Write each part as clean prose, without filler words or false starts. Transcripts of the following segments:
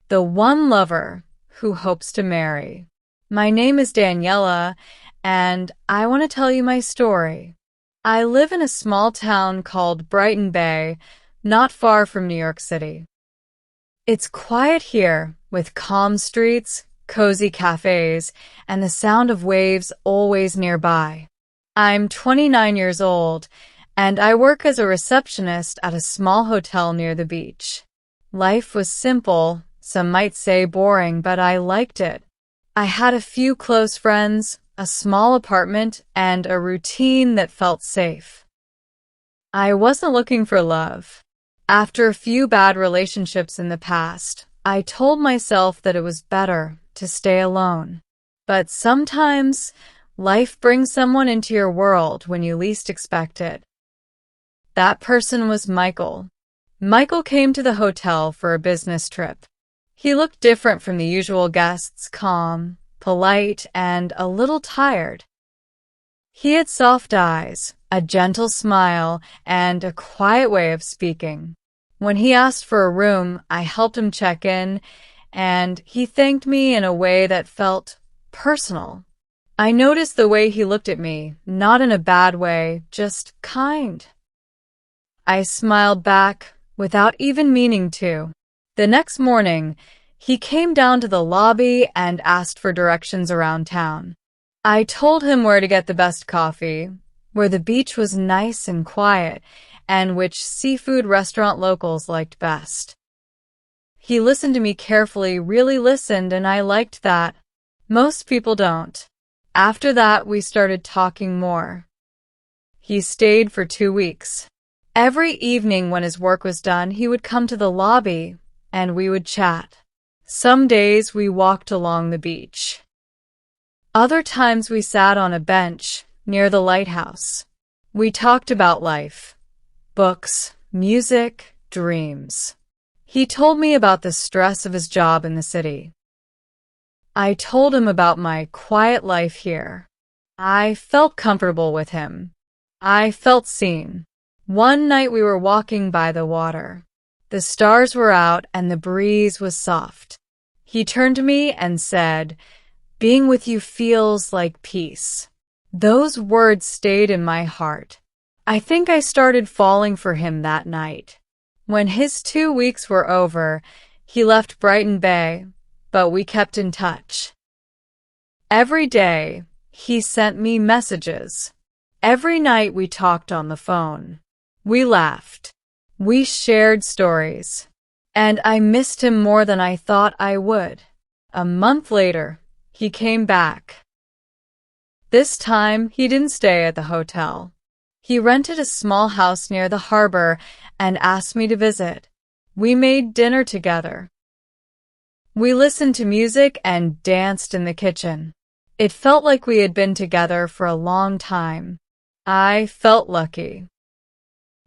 the one lover who hopes to marry. My name is Daniela, and I want to tell you my story. I live in a small town called Brighton Bay, not far from New York City. It's quiet here, with calm streets, cozy cafes, and the sound of waves always nearby. I'm 29 years old, and I work as a receptionist at a small hotel near the beach. Life was simple, some might say boring, but I liked it. I had a few close friends, a small apartment, and a routine that felt safe. I wasn't looking for love. After a few bad relationships in the past, I told myself that it was better to stay alone. But sometimes, life brings someone into your world when you least expect it. That person was Michael. Michael came to the hotel for a business trip. He looked different from the usual guests, calm, polite, and a little tired. He had soft eyes, a gentle smile, and a quiet way of speaking. When he asked for a room, I helped him check in, and he thanked me in a way that felt personal. I noticed the way he looked at me, not in a bad way, just kind. I smiled back, without even meaning to. The next morning, he came down to the lobby and asked for directions around town. I told him where to get the best coffee, where the beach was nice and quiet, and which seafood restaurant locals liked best. He listened to me carefully, really listened, and I liked that. Most people don't. After that, we started talking more. He stayed for 2 weeks. Every evening when his work was done, he would come to the lobby, and we would chat. Some days we walked along the beach. Other times we sat on a bench near the lighthouse. We talked about life, books, music, dreams. He told me about the stress of his job in the city. I told him about my quiet life here. I felt comfortable with him. I felt seen. One night we were walking by the water. The stars were out and the breeze was soft. He turned to me and said, "Being with you feels like peace." Those words stayed in my heart. I think I started falling for him that night. When his 2 weeks were over, he left Brighton Bay, but we kept in touch. Every day, he sent me messages. Every night we talked on the phone. We laughed. We shared stories. And I missed him more than I thought I would. A month later, he came back. This time, he didn't stay at the hotel. He rented a small house near the harbor and asked me to visit. We made dinner together. We listened to music and danced in the kitchen. It felt like we had been together for a long time. I felt lucky.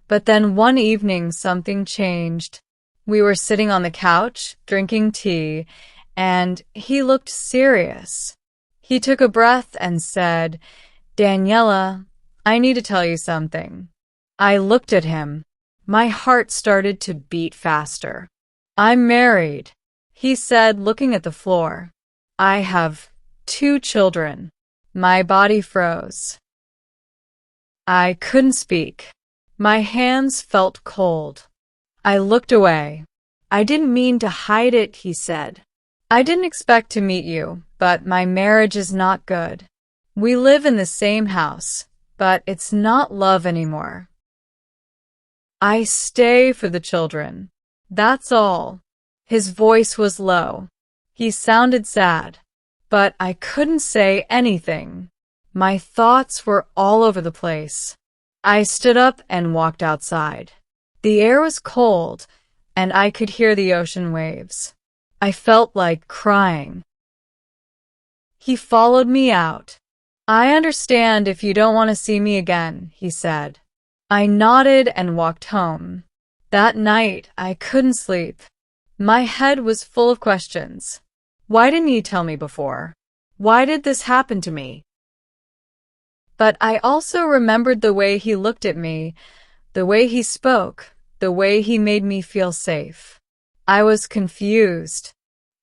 But then one evening something changed. We were sitting on the couch, drinking tea, and he looked serious. He took a breath and said, "Daniela, I need to tell you something." I looked at him. My heart started to beat faster. "I'm married," he said, looking at the floor. "I have 2 children." My body froze. I couldn't speak. My hands felt cold. I looked away. "I didn't mean to hide it," he said. "I didn't expect to meet you, but my marriage is not good. We live in the same house, but it's not love anymore. I stay for the children. That's all." His voice was low. He sounded sad, but I couldn't say anything. My thoughts were all over the place. I stood up and walked outside. The air was cold, and I could hear the ocean waves. I felt like crying. He followed me out. "I understand if you don't want to see me again," he said. I nodded and walked home. That night, I couldn't sleep. My head was full of questions. Why didn't he tell me before? Why did this happen to me? But I also remembered the way he looked at me, the way he spoke, the way he made me feel safe. I was confused.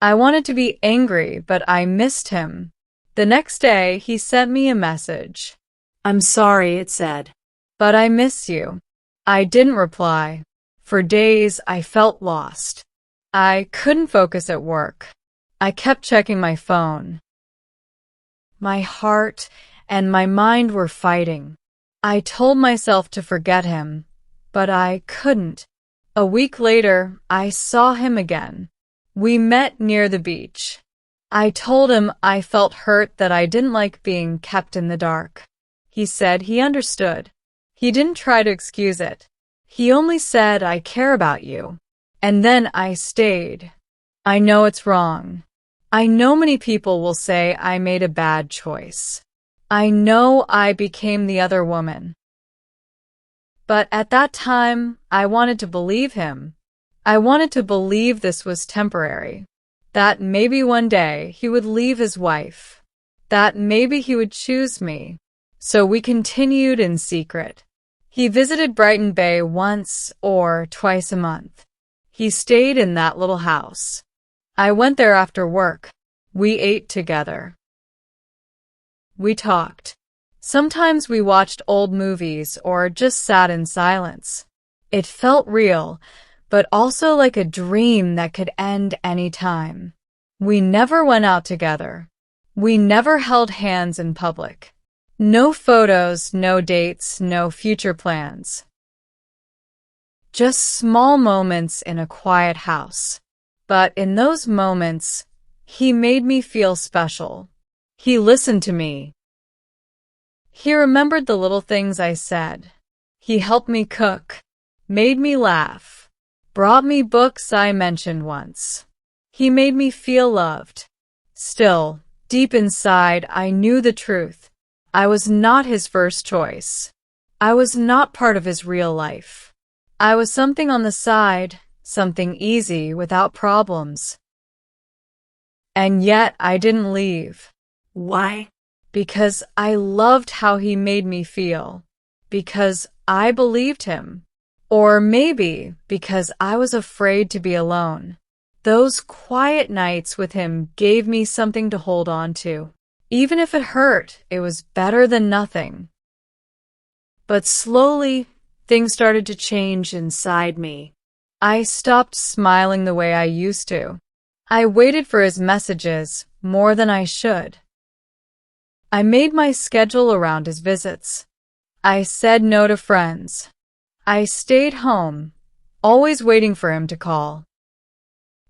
I wanted to be angry, but I missed him. The next day, he sent me a message. I'm sorry, it said. But I miss you. I didn't reply. For days, I felt lost. I couldn't focus at work. I kept checking my phone. My heart and my mind were fighting. I told myself to forget him, but I couldn't. A week later, I saw him again. We met near the beach. I told him I felt hurt, that I didn't like being kept in the dark. He said he understood. He didn't try to excuse it. He only said, I care about you. And then I stayed. I know it's wrong. I know many people will say I made a bad choice. I know I became the other woman. But at that time, I wanted to believe him. I wanted to believe this was temporary. That maybe one day he would leave his wife. That maybe he would choose me. So we continued in secret. He visited Brighton Bay once or twice a month. He stayed in that little house. I went there after work. We ate together. We talked. Sometimes we watched old movies or just sat in silence. It felt real, but also like a dream that could end any time. We never went out together. We never held hands in public. No photos, no dates, no future plans. Just small moments in a quiet house. But in those moments, he made me feel special. He listened to me. He remembered the little things I said. He helped me cook, made me laugh, brought me books I mentioned once. He made me feel loved. Still, deep inside, I knew the truth. I was not his first choice. I was not part of his real life. I was something on the side, something easy without problems. And yet I didn't leave. Why? Because I loved how he made me feel. Because I believed him. Or maybe because I was afraid to be alone. Those quiet nights with him gave me something to hold on to. Even if it hurt, it was better than nothing. But slowly, things started to change inside me. I stopped smiling the way I used to. I waited for his messages more than I should. I made my schedule around his visits. I said no to friends. I stayed home, always waiting for him to call.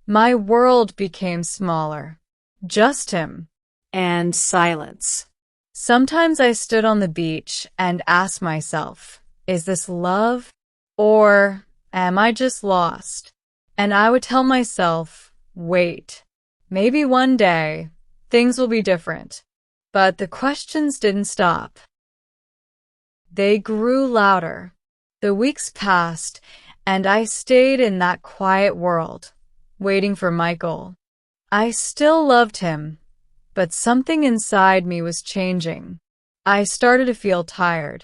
My world became smaller. Just him. And silence. Sometimes I stood on the beach and asked myself, is this love? Or am I just lost? And I would tell myself, wait, maybe one day things will be different. But the questions didn't stop. They grew louder. The weeks passed, and I stayed in that quiet world, waiting for Michael. I still loved him, but something inside me was changing. I started to feel tired,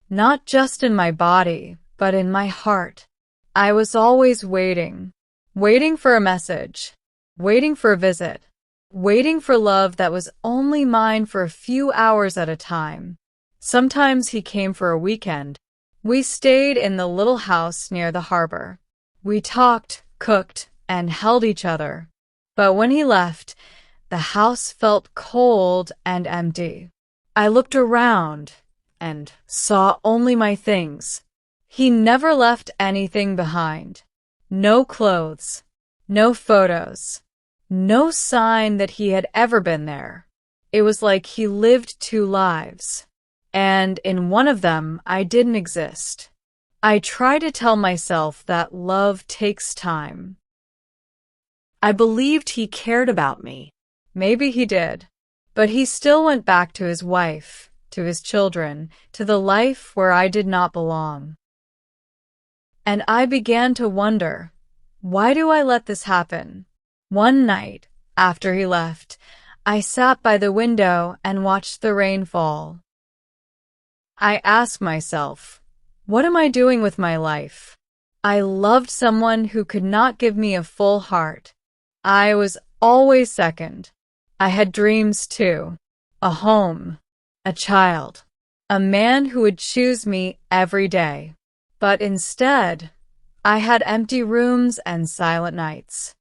not just in my body, but in my heart. I was always waiting, waiting for a message, waiting for a visit, waiting for love that was only mine for a few hours at a time. Sometimes he came for a weekend. We stayed in the little house near the harbor. We talked, cooked, and held each other. But when he left, the house felt cold and empty. I looked around and saw only my things. He never left anything behind. No clothes, no photos, no sign that he had ever been there. It was like he lived two lives. And in one of them, I didn't exist. I try to tell myself that love takes time. I believed he cared about me. Maybe he did. But he still went back to his wife, to his children, to the life where I did not belong. And I began to wonder, why do I let this happen? One night, after he left, I sat by the window and watched the rain fall. I asked myself, what am I doing with my life? I loved someone who could not give me a full heart. I was always second. I had dreams too. A home, a child, a man who would choose me every day. But instead, I had empty rooms and silent nights.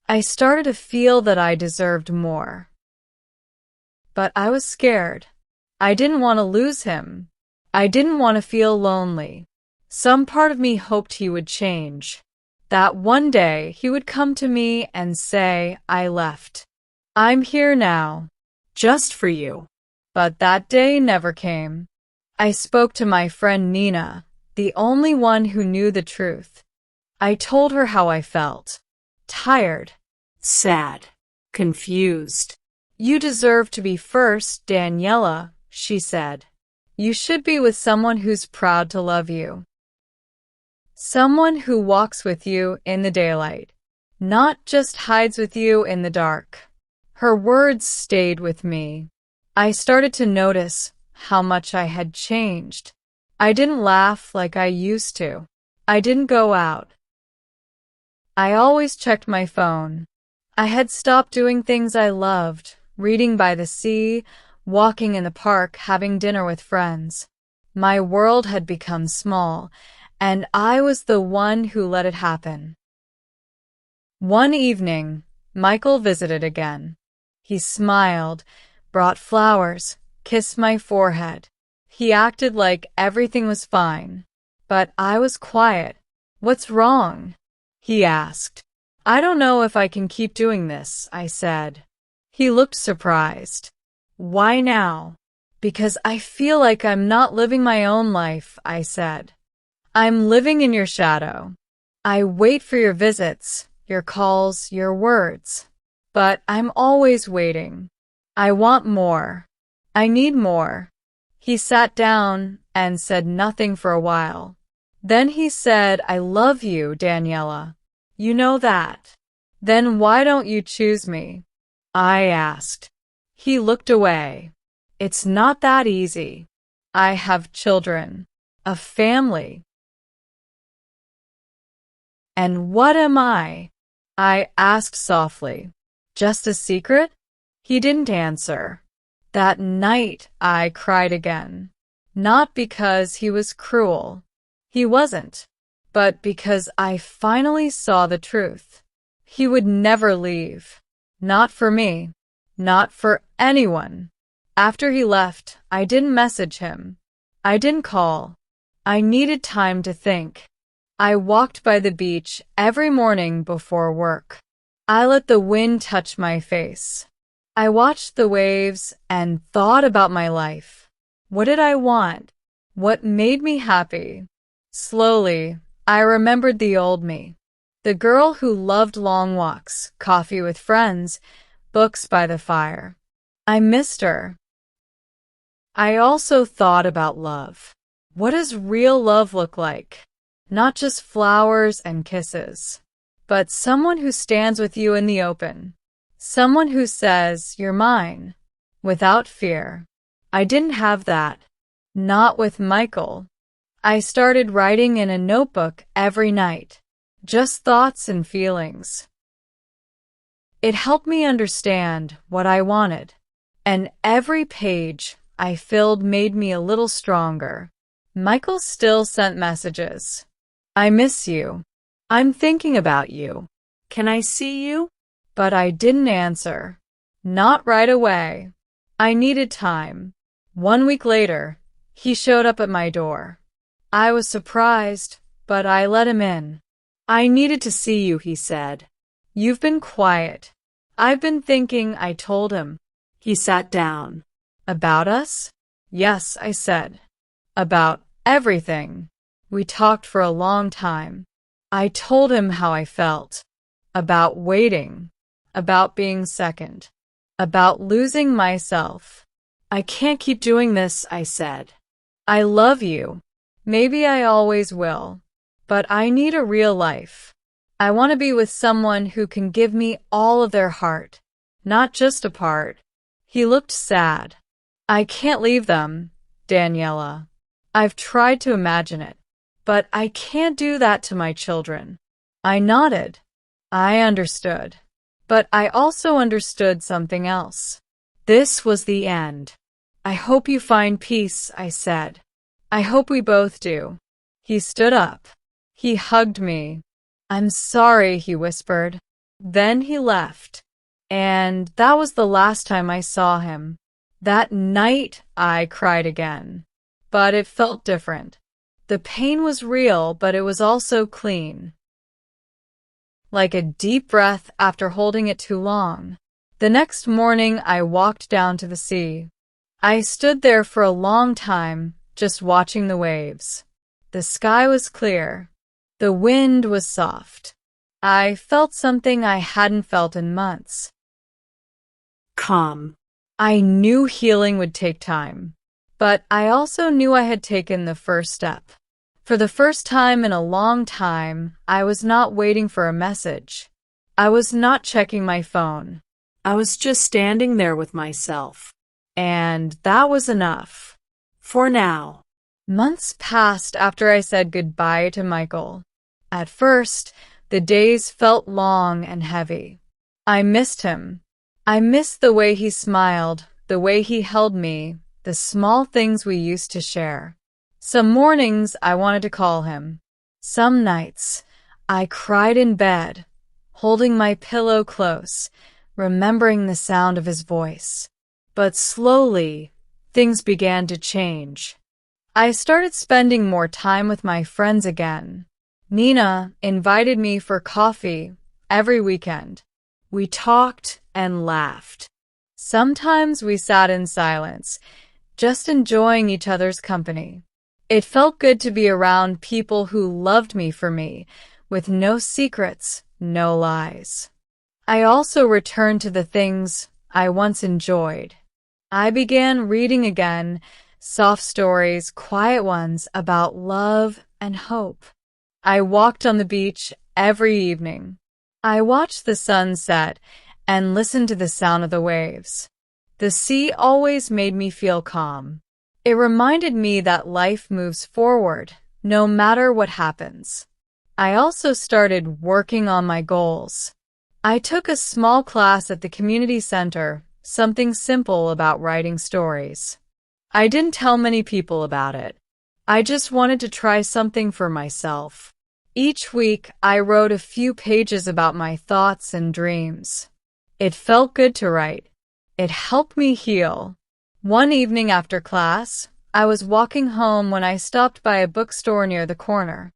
I started to feel that I deserved more. But I was scared. I didn't want to lose him. I didn't want to feel lonely. Some part of me hoped he would change. That one day he would come to me and say, I left. I'm here now. Just for you. But that day never came. I spoke to my friend Nina, the only one who knew the truth. I told her how I felt. Tired. Sad. Confused. You deserve to be first, Daniela, she said. You should be with someone who's proud to love you. Someone who walks with you in the daylight, not just hides with you in the dark. Her words stayed with me. I started to notice how much I had changed. I didn't laugh like I used to. I didn't go out. I always checked my phone. I had stopped doing things I loved, reading by the sea, walking in the park, having dinner with friends. My world had become small, and I was the one who let it happen. One evening, Michael visited again. He smiled, brought flowers, kissed my forehead. He acted like everything was fine. But I was quiet. What's wrong? He asked. I don't know if I can keep doing this, I said. He looked surprised. Why now? Because I feel like I'm not living my own life, I said. I'm living in your shadow. I wait for your visits, your calls, your words. But I'm always waiting. I want more. I need more. He sat down and said nothing for a while. Then he said, I love you, Daniela. You know that. Then why don't you choose me? I asked. He looked away. It's not that easy. I have children, a family. And what am I? I asked softly. Just a secret? He didn't answer. That night I cried again. Not because he was cruel. He wasn't. But because I finally saw the truth. He would never leave. Not for me. Not for anyone. After he left, I didn't message him. I didn't call. I needed time to think. I walked by the beach every morning before work. I let the wind touch my face. I watched the waves and thought about my life. What did I want? What made me happy? Slowly, I remembered the old me. The girl who loved long walks, coffee with friends, books by the fire. I missed her. I also thought about love. What does real love look like? Not just flowers and kisses, but someone who stands with you in the open. Someone who says, you're mine, without fear. I didn't have that. Not with Michael. I started writing in a notebook every night. Just thoughts and feelings. It helped me understand what I wanted. And every page I filled made me a little stronger. Michael still sent messages. I miss you. I'm thinking about you. Can I see you? But I didn't answer. Not right away. I needed time. 1 week later, he showed up at my door. I was surprised, but I let him in. I needed to see you, he said. You've been quiet. I've been thinking, I told him. He sat down. About us? Yes, I said. About everything. We talked for a long time. I told him how I felt. About waiting. About being second. About losing myself. I can't keep doing this, I said. I love you. Maybe I always will. But I need a real life. I want to be with someone who can give me all of their heart, not just a part. He looked sad. I can't leave them, Daniela. I've tried to imagine it, but I can't do that to my children. I nodded. I understood. But I also understood something else. This was the end. I hope you find peace, I said. I hope we both do. He stood up. He hugged me. I'm sorry, he whispered. Then he left. And that was the last time I saw him. That night, I cried again. But it felt different. The pain was real, but it was also clean. Like a deep breath after holding it too long. The next morning, I walked down to the sea. I stood there for a long time, just watching the waves. The sky was clear. The wind was soft. I felt something I hadn't felt in months. Calm. I knew healing would take time, but I also knew I had taken the first step. For the first time in a long time, I was not waiting for a message. I was not checking my phone. I was just standing there with myself. And that was enough. For now. Months passed after I said goodbye to Michael. At first, the days felt long and heavy. I missed him. I missed the way he smiled, the way he held me, the small things we used to share. Some mornings I wanted to call him. Some nights I cried in bed, holding my pillow close, remembering the sound of his voice. But slowly, things began to change. I started spending more time with my friends again. Nina invited me for coffee every weekend. We talked and laughed. Sometimes we sat in silence, just enjoying each other's company. It felt good to be around people who loved me for me, with no secrets, no lies. I also returned to the things I once enjoyed. I began reading again, soft stories, quiet ones about love and hope. I walked on the beach every evening. I watched the sun set and listened to the sound of the waves. The sea always made me feel calm. It reminded me that life moves forward, no matter what happens. I also started working on my goals. I took a small class at the community center, something simple about writing stories. I didn't tell many people about it. I just wanted to try something for myself. Each week, I wrote a few pages about my thoughts and dreams. It felt good to write. It helped me heal. One evening after class, I was walking home when I stopped by a bookstore near the corner.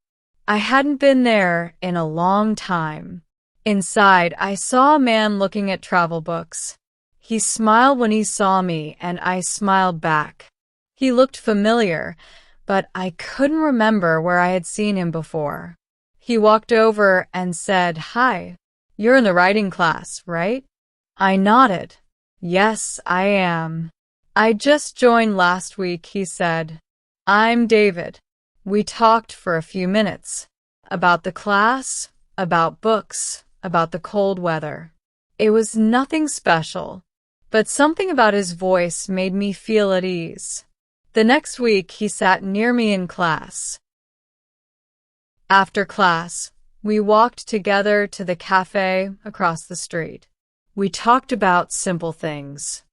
I hadn't been there in a long time. Inside, I saw a man looking at travel books. He smiled when he saw me, and I smiled back. He looked familiar, but I couldn't remember where I had seen him before. He walked over and said, "Hi, you're in the writing class, right?" I nodded. "Yes, I am. I just joined last week," he said. "I'm David." We talked for a few minutes. About the class, about books, about the cold weather. It was nothing special, but something about his voice made me feel at ease. The next week, he sat near me in class. After class, we walked together to the cafe across the street. We talked about simple things.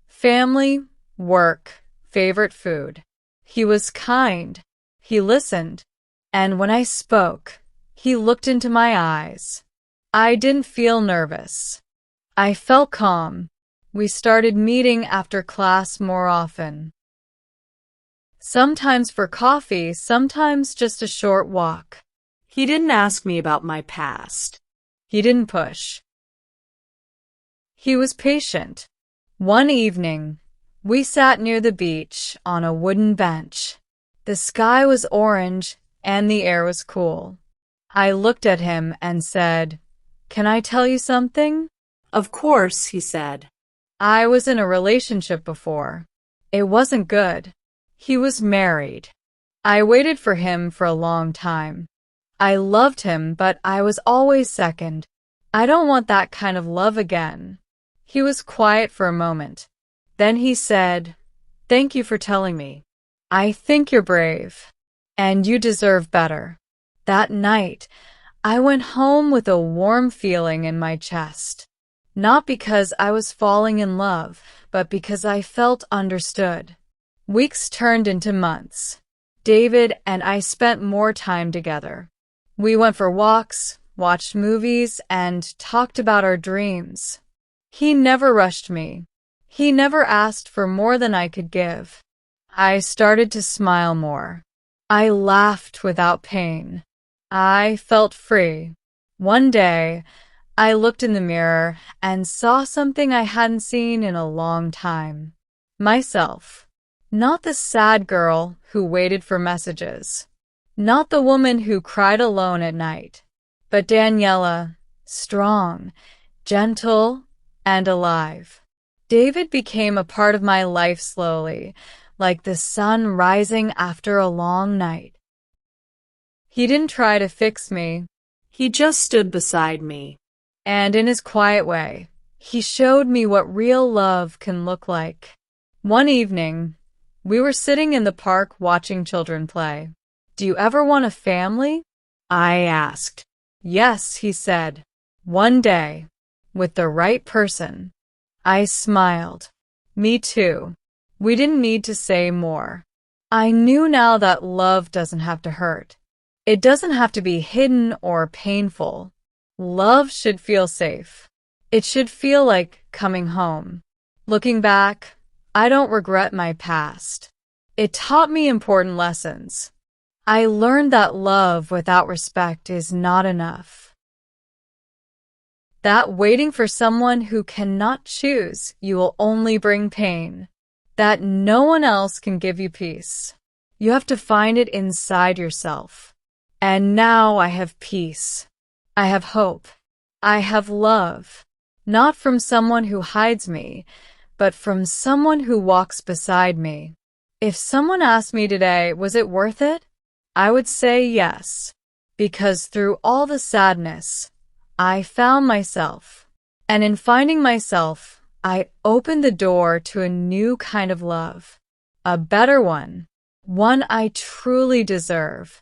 Family, work, favorite food. He was kind. He listened. And when I spoke, he looked into my eyes. I didn't feel nervous. I felt calm. We started meeting after class more often. Sometimes for coffee, sometimes just a short walk. He didn't ask me about my past. He didn't push. He was patient. One evening, we sat near the beach on a wooden bench. The sky was orange and the air was cool. I looked at him and said, "Can I tell you something?" Of course, he said. I was in a relationship before. It wasn't good. He was married. I waited for him for a long time. I loved him, but I was always second. I don't want that kind of love again. He was quiet for a moment. Then he said, "Thank you for telling me. I think you're brave. And you deserve better." That night, I went home with a warm feeling in my chest. Not because I was falling in love, but because I felt understood. Weeks turned into months. David and I spent more time together. We went for walks, watched movies, and talked about our dreams. He never rushed me. He never asked for more than I could give. I started to smile more. I laughed without pain. I felt free. One day, I looked in the mirror and saw something I hadn't seen in a long time. Myself. Not the sad girl who waited for messages. Not the woman who cried alone at night. But Daniela, strong, gentle, and alive. David became a part of my life slowly, like the sun rising after a long night. He didn't try to fix me. He just stood beside me. And in his quiet way, he showed me what real love can look like. One evening, we were sitting in the park watching children play. "Do you ever want a family?" I asked. "Yes," he said. "One day, with the right person." I smiled. Me too. We didn't need to say more. I knew now that love doesn't have to hurt. It doesn't have to be hidden or painful. Love should feel safe. It should feel like coming home. Looking back, I don't regret my past. It taught me important lessons. I learned that love without respect is not enough. That waiting for someone who cannot choose you will only bring pain. That no one else can give you peace. You have to find it inside yourself. And now I have peace. I have hope. I have love. Not from someone who hides me, but from someone who walks beside me. If someone asked me today, was it worth it? I would say yes. Because through all the sadness, I found myself. And in finding myself, I opened the door to a new kind of love. A better one. One I truly deserve.